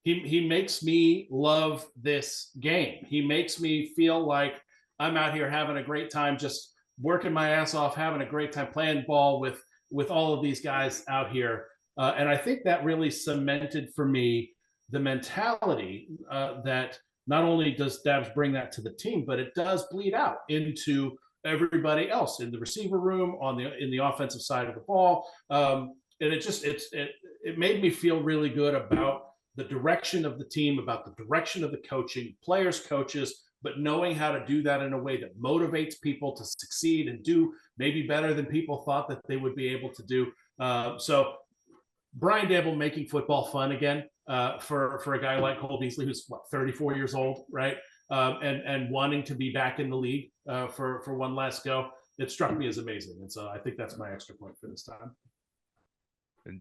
Speaker 3: He makes me love this game. He makes me feel like I'm out here having a great time, just working my ass off, having a great time playing ball with all of these guys out here, and I think that really cemented for me the mentality that not only does Dabs bring that to the team, but it does bleed out into everybody else in the receiver room, in the offensive side of the ball. And it made me feel really good about the direction of the team, about the direction of the coaching, players, coaches, but knowing how to do that in a way that motivates people to succeed and do maybe better than people thought that they would be able to do. So Brian Daboll making football fun again for a guy like Cole Beasley, who's 34 years old, right? And wanting to be back in the league for one last go. It struck me as amazing. And so I think that's my extra point for this time.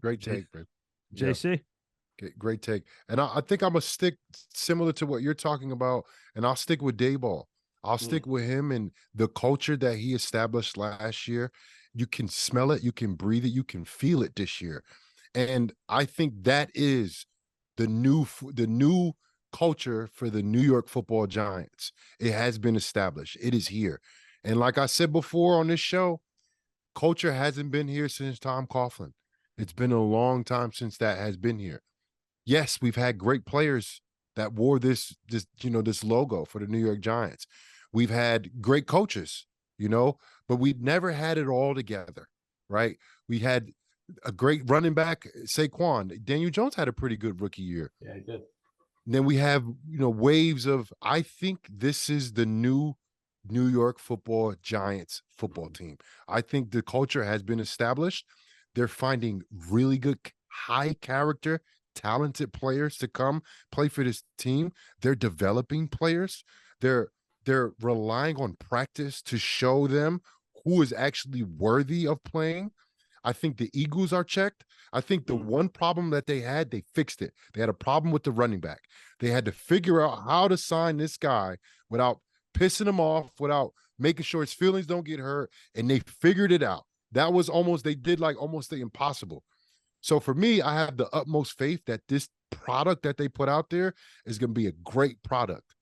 Speaker 2: Great take, man.
Speaker 1: JC?
Speaker 2: Okay, great take. And I think I'm going to stick similar to what you're talking about, and I'll stick with Daboll. I'll stick with him and the culture that he established last year. You can smell it, you can breathe it, you can feel it this year. And I think that is the new culture for the New York Football Giants. It has been established. It is here. And like I said before on this show, culture hasn't been here since Tom Coughlin. It's been a long time since that has been here. Yes, we've had great players that wore this logo for the New York Giants. We've had great coaches, but we've never had it all together, right? We had a great running back, Saquon. Daniel Jones had a pretty good rookie year.
Speaker 3: Yeah, he did.
Speaker 2: And then we have, waves of, I think this is the new New York Football Giants football team. I think the culture has been established. They're finding really good, high character, talented players to come play for this team. They're developing players. They're relying on practice to show them who is actually worthy of playing. I think the Eagles are checked. I think the one problem that they had, they fixed it. They had a problem with the running back. They had to figure out how to sign this guy without pissing him off, without making sure his feelings don't get hurt, and they figured it out. That was they did almost the impossible. So for me, I have the utmost faith that this product that they put out there is going to be a great product.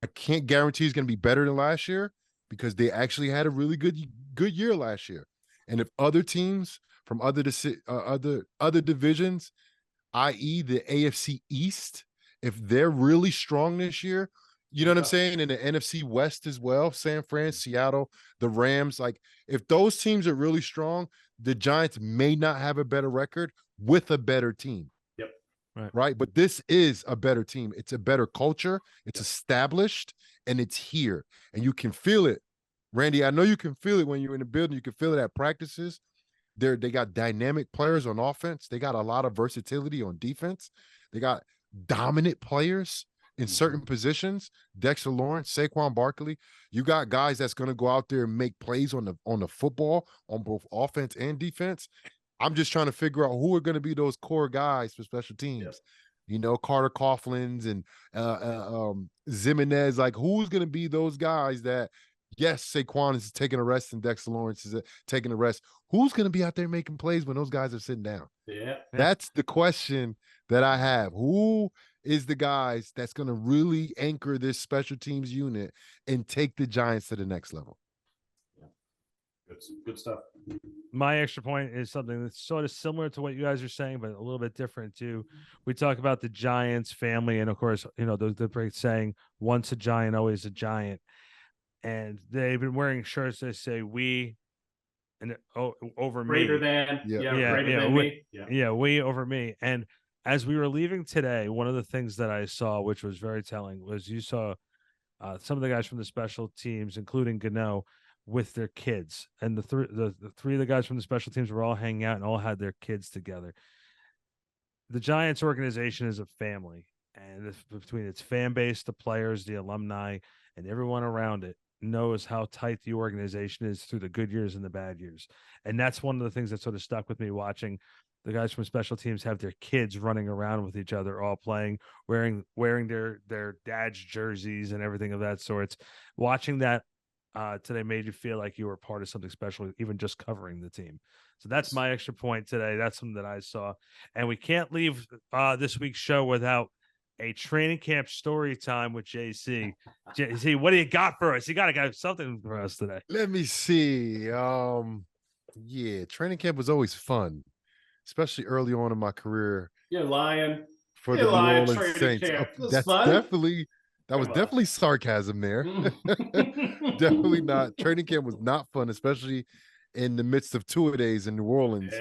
Speaker 2: I can't guarantee it's going to be better than last year because they actually had a really good year last year. And if other teams from other divisions, i.e. the AFC East, if they're really strong this year, you know what I'm saying? In the NFC West as well, San Fran, Seattle, the Rams, if those teams are really strong, the Giants may not have a better record with a better team.
Speaker 3: Yep.
Speaker 2: Right. But this is a better team. It's a better culture. It's established and it's here. And you can feel it. Randy, I know you can feel it when you're in the building. You can feel it at practices. They got dynamic players on offense. They got a lot of versatility on defense. They got dominant players in certain positions. Dexter Lawrence, Saquon Barkley. You got guys that's going to go out there and make plays on the football on both offense and defense. I'm just trying to figure out who are going to be those core guys for special teams. Yep. Carter Coughlin's and Zimenez. Who's going to be those guys that, yes, Saquon is taking a rest and Dexter Lawrence is taking a rest. Who's going to be out there making plays when those guys are sitting down?
Speaker 3: Yeah.
Speaker 2: That's the question that I have. Who is the guys that's going to really anchor this special teams unit and take the Giants to the next level?
Speaker 3: Yeah. Good stuff.
Speaker 1: My extra point is something that's sort of similar to what you guys are saying, but a little bit different too. We talk about the Giants family, and of course, the great saying, once a Giant, always a Giant. And they've been wearing shirts that say "we" and over
Speaker 3: greater
Speaker 1: me.
Speaker 3: Than, greater than me.
Speaker 1: We over me. And as we were leaving today, one of the things that I saw, which was very telling, was you saw some of the guys from the special teams, including Gano, with their kids, and the three of the guys from the special teams were all hanging out and all had their kids together. The Giants organization is a family, and between its fan base, the players, the alumni, and everyone around it knows how tight the organization is through the good years and the bad years. And that's one of the things that sort of stuck with me, watching the guys from special teams have their kids running around with each other, all playing, wearing their dad's jerseys and everything of that sort. Watching that today made you feel like you were part of something special, even just covering the team. So that's my extra point today. That's something that I saw. And we can't leave this week's show without a training camp story time with JC. JC, what do you got for us? You got to have something for us today.
Speaker 2: Let me see. Training camp was always fun, especially early on in my career.
Speaker 3: You're lying.
Speaker 2: For the New Orleans Saints. That's
Speaker 3: fun.
Speaker 2: That was definitely sarcasm there. Definitely not. Training camp was not fun, especially in the midst of two-a-days in New Orleans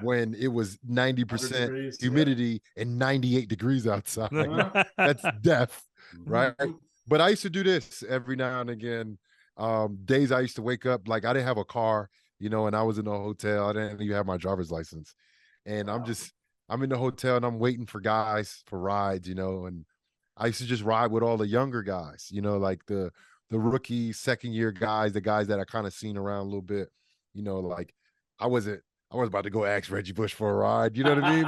Speaker 2: when it was 90%
Speaker 3: degrees,
Speaker 2: humidity and 98 degrees outside. That's death, right?
Speaker 3: Mhm.
Speaker 2: But I used to do this every now and again. Days I used to wake up, like I didn't have a car, and I was in a hotel. I didn't even have my driver's license. And
Speaker 3: Wow.
Speaker 2: I'm in the hotel and I'm waiting for guys for rides, and I used to just ride with all the younger guys, like the rookie, second year guys, the guys that I kind of seen around a little bit, like I was about to go ask Reggie Bush for a ride, you know what I mean?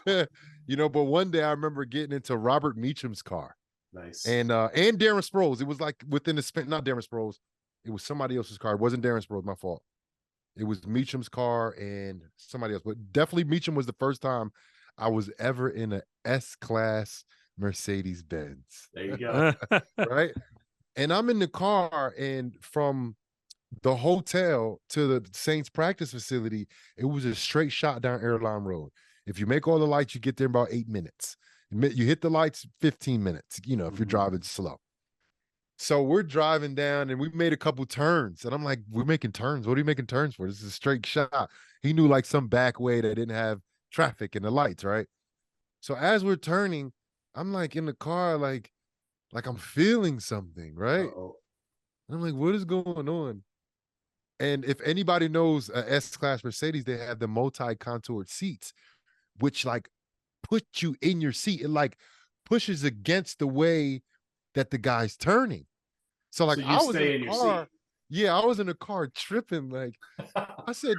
Speaker 2: Like, but one day I remember getting into Robert Meacham's car.
Speaker 3: Nice.
Speaker 2: And Darren Sproles. It was like within the span, not Darren Sproles. It was somebody else's car. It wasn't Darren Sproles, my fault. It was Meacham's car and somebody else. But definitely Meacham was the first time I was ever in a S-Class Mercedes-Benz.
Speaker 3: There you go.
Speaker 2: Right? And I'm in the car, and from the hotel to the Saints practice facility, it was a straight shot down Airline Road. If you make all the lights, you get there in about 8 minutes. You hit the lights 15 minutes, if you're driving slow. So we're driving down and we made a couple turns. And I'm like, we're making turns. What are you making turns for? This is a straight shot. He knew like some back way that didn't have traffic and the lights, right? So as we're turning, I'm like in the car, like I'm feeling something, right?
Speaker 3: Uh-oh.
Speaker 2: And I'm like, what is going on? And if anybody knows a S-Class Mercedes, they have the multi-contoured seats, which like put you in your seat. It like pushes against the way that the guy's turning. So like I was in the car. Yeah, I was in the car tripping. Like I said,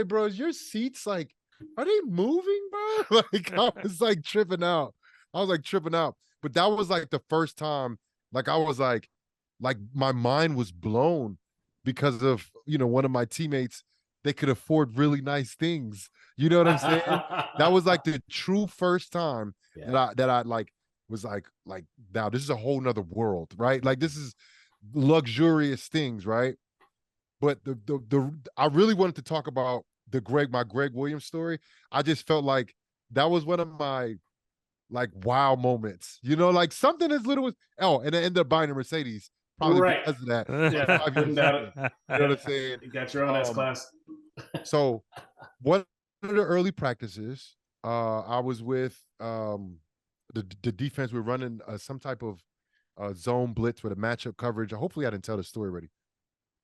Speaker 2: bro, is your seats like, are they moving, bro? Like I was like tripping out. But that was like the first time, like I was like my mind was blown because of, one of my teammates, they could afford really nice things. You know what I'm saying? That was like the true first time that I like was like now this is a whole nother world, right? Like this is luxurious things, right? But the I really wanted to talk about my Greg Williams story. I just felt like that was one of my like wow moments, like something as little as and I ended up buying a Mercedes probably because of that.
Speaker 3: Yeah, 5 years ago.
Speaker 2: You know what I'm saying?
Speaker 3: You got your own S-Class.
Speaker 2: So one of the early practices, I was with the defense. We were running some type of zone blitz with a matchup coverage. Hopefully I didn't tell the story already.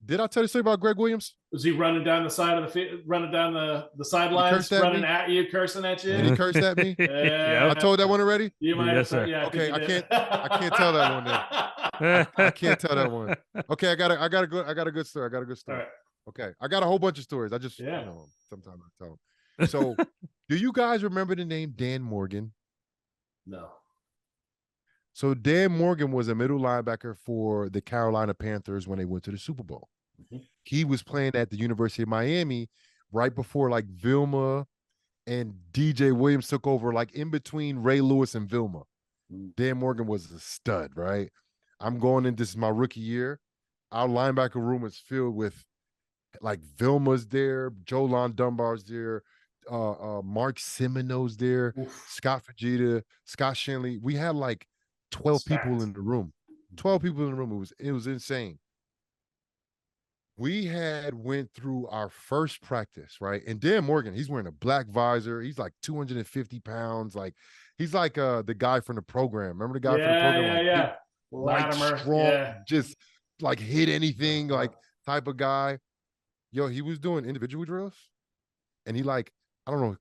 Speaker 2: Did I tell the story about Greg Williams?
Speaker 3: Was he running down the side of the field, running down the sidelines, running at you, cursing at you?
Speaker 2: Did he curse at me?
Speaker 3: Yeah.
Speaker 2: I told that one already?
Speaker 3: You might have said, yeah.
Speaker 2: Okay, I can't tell that one then. I can't tell that one. Okay, I got a good story.
Speaker 3: All right.
Speaker 2: Okay, I got a whole bunch of stories. I just sometimes I tell them. So, do you guys remember the name Dan Morgan?
Speaker 3: No.
Speaker 2: So Dan Morgan was a middle linebacker for the Carolina Panthers when they went to the Super Bowl. Mm-hmm. He was playing at the University of Miami right before like Vilma and DJ Williams took over, like in between Ray Lewis and Vilma. Mm-hmm. Dan Morgan was a stud, right? I'm going in, this is my rookie year. Our linebacker room is filled with like Vilma's there, Jolon Dunbar's there, Mark Semino's there, Scott Fajita, Scott Shanley. We had like 12 people in the room. 12 people in the room. It was insane. We had went through our first practice, right? And Dan Morgan, he's wearing a black visor. He's like 250 pounds. Like he's like the guy from the program. Remember the guy from the program?
Speaker 3: Yeah.
Speaker 2: Like strong, just like hit anything, like type of guy. Yo, he was doing individual drills, and he like, I don't know,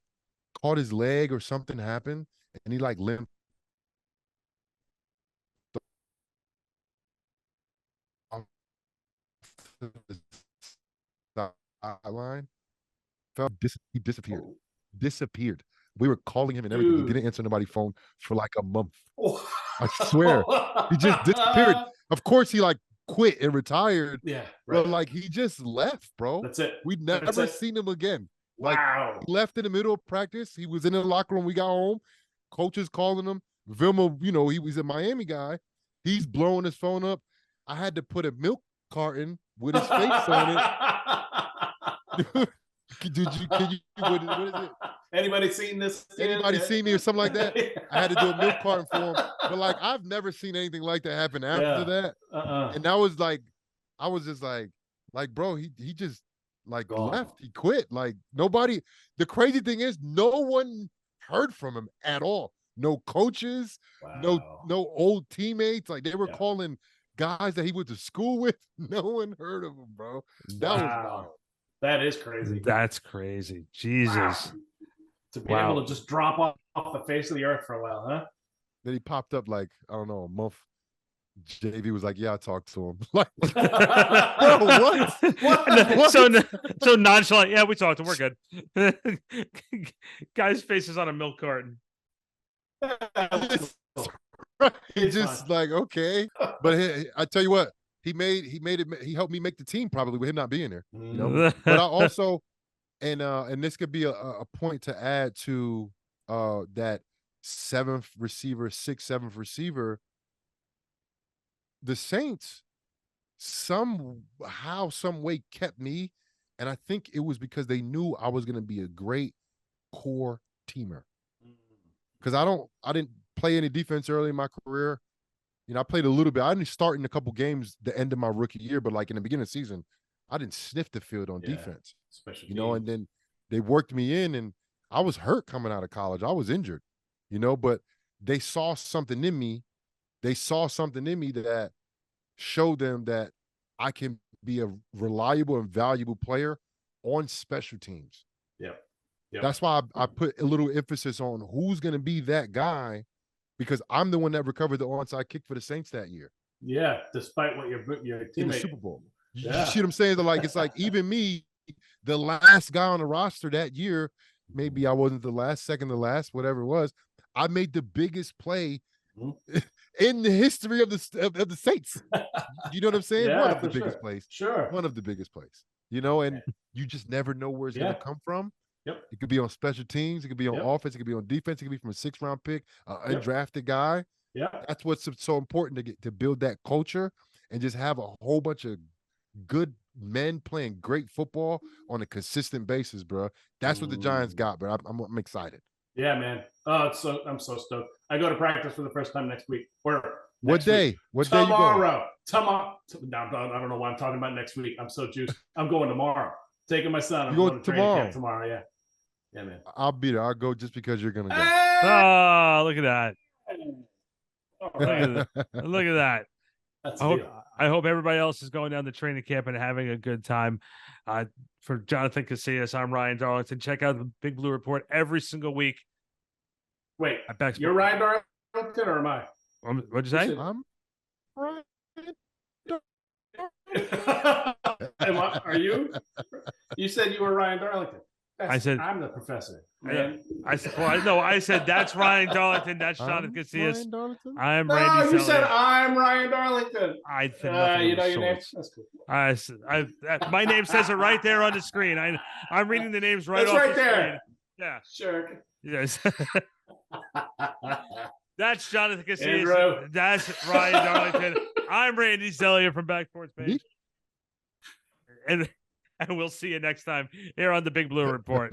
Speaker 2: caught his leg or something happened, and he like limped. Line he disappeared. We were calling him and everything. Dude. He didn't answer nobody's phone for like a month. I swear, he just disappeared. Of course, he like quit and retired.
Speaker 3: Yeah,
Speaker 2: right. But like he just left, bro.
Speaker 3: That's it.
Speaker 2: We'd never seen him again. Like,
Speaker 3: wow.
Speaker 2: He left in the middle of practice. He was in the locker room. We got home. Coaches calling him. Vilma, he was a Miami guy. He's blowing his phone up. I had to put a milk carton with his face on it. What is it?
Speaker 3: Anybody seen this?
Speaker 2: Anybody seen me or something like that? I had to do a milk carton for him. But like, I've never seen anything like that happen after that. And that was like, I was just like, bro, he just
Speaker 3: Gone.
Speaker 2: left. He quit. Like nobody. The crazy thing is, no one heard from him at all. No coaches, no old teammates. Like they were calling guys that he went to school with. No one heard of him, bro. That was wild.
Speaker 3: That is crazy.
Speaker 1: That's crazy. Jesus.
Speaker 3: Wow. To be able to just drop off the face of the earth for a while, huh?
Speaker 2: Then he popped up like, I don't know, a month. JV was like, yeah, I talked to him. Like, bro, what?
Speaker 1: So nonchalant. Yeah, we talked to him. We're good. Guy's face is on a milk carton.
Speaker 2: He's just like, okay. But I tell you what, he made it. He helped me make the team probably with him not being there. You know. But I also, and this could be a point to add to that sixth, seventh receiver. The Saints somehow, some way kept me, and I think it was because they knew I was going to be a great core teamer. Because I didn't play any defense early in my career. You know, I played a little bit. I didn't start in a couple games the end of my rookie year, but like in the beginning of the season, I didn't sniff the field on defense. You know, and then they worked me in, and I was hurt coming out of college. I was injured, you know, but they saw something in me. They saw something in me that showed them that I can be a reliable and valuable player on special teams.
Speaker 3: Yep.
Speaker 2: That's why I put a little emphasis on who's going to be that guy, because I'm the one that recovered the onside kick for the Saints that year.
Speaker 3: Yeah, despite what your teammate
Speaker 2: in the Super Bowl. You see what I'm saying? It's like even me, the last guy on the roster that year, maybe I wasn't the last, second to last, whatever it was. I made the biggest play in the history of the Saints. You know what I'm saying?
Speaker 3: Yeah,
Speaker 2: one of the biggest plays.
Speaker 3: Sure.
Speaker 2: One of the biggest plays. You know, and you just never know where it's going to come from.
Speaker 3: Yep.
Speaker 2: It could be on special teams. It could be on offense. It could be on defense. It could be from a 6th-round pick, an undrafted guy.
Speaker 3: Yeah.
Speaker 2: That's what's so important to build that culture and just have a whole bunch of good men playing great football on a consistent basis, bro. That's what the Giants got, bro. I'm excited.
Speaker 3: Yeah, man. I'm so stoked. I go to practice for the first time next week.
Speaker 2: What day? What day you going?
Speaker 3: Tomorrow. I don't know why I'm talking about next week. I'm so juiced. I'm going tomorrow. Taking my son. I'm going to training camp tomorrow. Yeah. Yeah, man.
Speaker 2: I'll be there. I'll go just because you're gonna go.
Speaker 1: Oh, look at that.
Speaker 3: Right.
Speaker 1: Look at that.
Speaker 3: That's
Speaker 1: I hope everybody else is going down to training camp and having a good time. For Jonathan Casillas, I'm Ryan Darlington. Check out the Big Blue Report every single week.
Speaker 3: Wait, you're Ryan Darlington or am I?
Speaker 1: What'd you say?
Speaker 2: I'm Ryan.
Speaker 3: Are you? You said you were Ryan Darlington.
Speaker 1: I said
Speaker 3: I'm the professor.
Speaker 1: I said that's Ryan Darlington. That's Jonathan Casillas. I'm Randy.
Speaker 3: No, you
Speaker 1: Zellea.
Speaker 3: said I'm Ryan Darlington.
Speaker 1: I said
Speaker 3: you know your name. That's cool.
Speaker 1: My name says it right there on the screen. I'm reading the names right off the
Speaker 3: there.
Speaker 1: Screen. Yeah.
Speaker 3: Sure.
Speaker 1: Yes. That's Jonathan Casillas.
Speaker 3: Andrew.
Speaker 1: That's Ryan Darlington. I'm Randy Zellea from Backporch Page. And we'll see you next time here on the Big Blue Report.